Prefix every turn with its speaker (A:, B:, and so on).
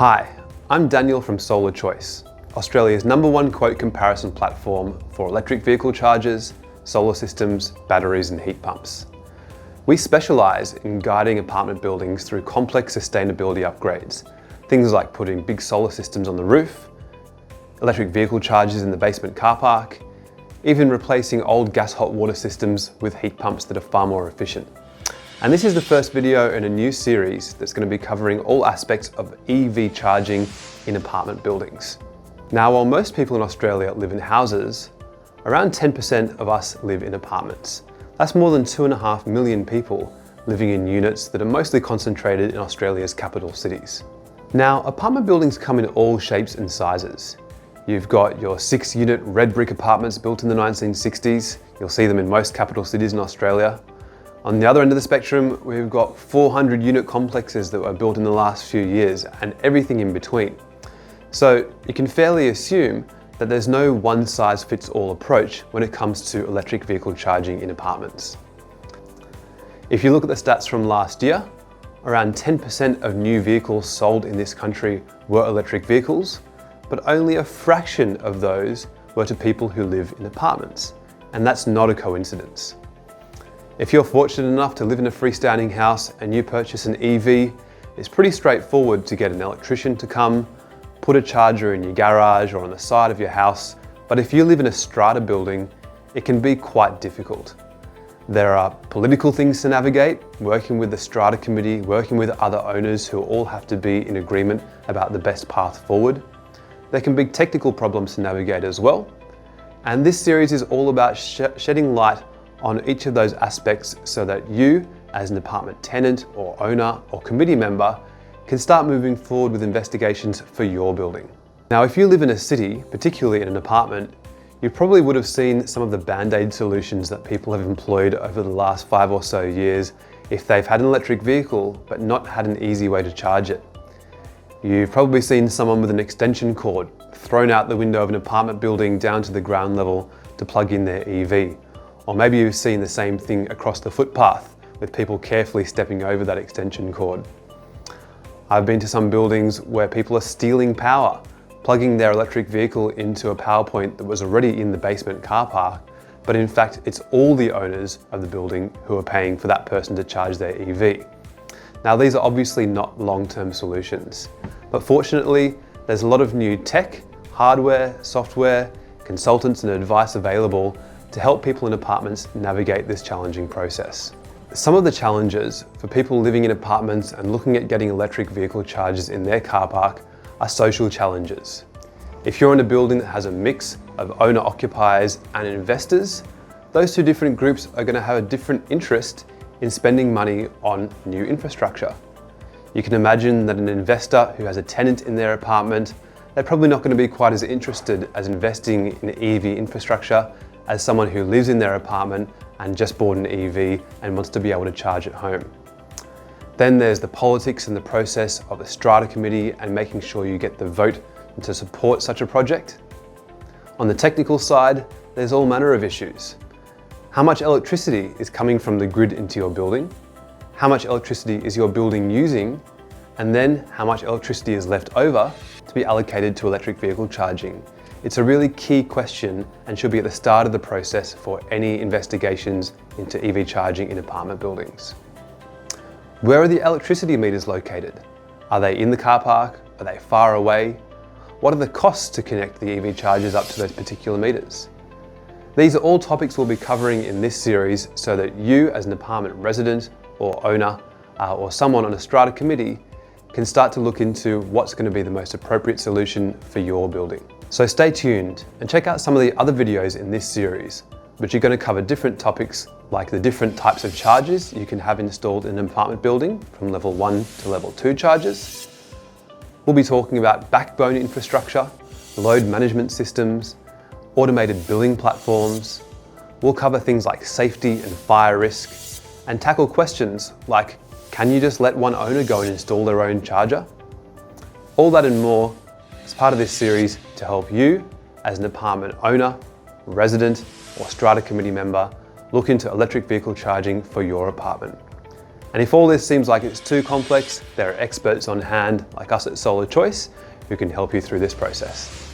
A: Hi, I'm Daniel from Solar Choice, Australia's #1 quote comparison platform for electric vehicle chargers, solar systems, batteries and heat pumps. We specialise in guiding apartment buildings through complex sustainability upgrades, things like putting big solar systems on the roof, electric vehicle chargers in the basement car park, even replacing old gas hot water systems with heat pumps that are far more efficient. And this is the first video in a new series that's going to be covering all aspects of EV charging in apartment buildings. Now, while most people in Australia live in houses, around 10% of us live in apartments. That's more than 2.5 million people living in units that are mostly concentrated in Australia's capital cities. Now, apartment buildings come in all shapes and sizes. You've got your 6-unit red brick apartments built in the 1960s. You'll see them in most capital cities in Australia. On the other end of the spectrum, we've got 400-unit complexes that were built in the last few years and everything in between. So you can fairly assume that there's no one-size-fits-all approach when it comes to electric vehicle charging in apartments. If you look at the stats from last year, around 10% of new vehicles sold in this country were electric vehicles, but only a fraction of those were to people who live in apartments. And that's not a coincidence. If you're fortunate enough to live in a freestanding house and you purchase an EV, it's pretty straightforward to get an electrician to come, put a charger in your garage or on the side of your house. But if you live in a strata building, it can be quite difficult. There are political things to navigate, working with the strata committee, working with other owners who all have to be in agreement about the best path forward. There can be technical problems to navigate as well. And this series is all about shedding light on each of those aspects so that you, as an apartment tenant or owner or committee member, can start moving forward with investigations for your building. Now, if you live in a city, particularly in an apartment, you probably would have seen some of the band-aid solutions that people have employed over the last 5 or so years if they've had an electric vehicle but not had an easy way to charge it. You've probably seen someone with an extension cord thrown out the window of an apartment building down to the ground level to plug in their EV. Or maybe you've seen the same thing across the footpath with people carefully stepping over that extension cord. I've been to some buildings where people are stealing power, plugging their electric vehicle into a power point that was already in the basement car park, but in fact it's all the owners of the building who are paying for that person to charge their EV. Now, these are obviously not long-term solutions, but fortunately there's a lot of new tech, hardware, software, consultants and advice available to help people in apartments navigate this challenging process. Some of the challenges for people living in apartments and looking at getting electric vehicle chargers in their car park are social challenges. If you're in a building that has a mix of owner-occupiers and investors, those two different groups are going to have a different interest in spending money on new infrastructure. You can imagine that an investor who has a tenant in their apartment, they're probably not going to be quite as interested as investing in EV infrastructure as someone who lives in their apartment and just bought an EV and wants to be able to charge at home. Then there's the politics and the process of the strata committee and making sure you get the vote to support such a project. On the technical side, there's all manner of issues. How much electricity is coming from the grid into your building? How much electricity is your building using? And then how much electricity is left over to be allocated to electric vehicle charging? It's a really key question and should be at the start of the process for any investigations into EV charging in apartment buildings. Where are the electricity meters located? Are they in the car park? Are they far away? What are the costs to connect the EV chargers up to those particular meters? These are all topics we'll be covering in this series so that you, as an apartment resident or owner or someone on a strata committee, can start to look into what's going to be the most appropriate solution for your building. So stay tuned and check out some of the other videos in this series, which are going to cover different topics like the different types of chargers you can have installed in an apartment building from level 1 to level 2 chargers. We'll be talking about backbone infrastructure, load management systems, automated billing platforms. We'll cover things like safety and fire risk and tackle questions like, can you just let one owner go and install their own charger? All that and more as part of this series to help you as an apartment owner, resident or strata committee member look into electric vehicle charging for your apartment. And if all this seems like it's too complex, there are experts on hand like us at Solar Choice who can help you through this process.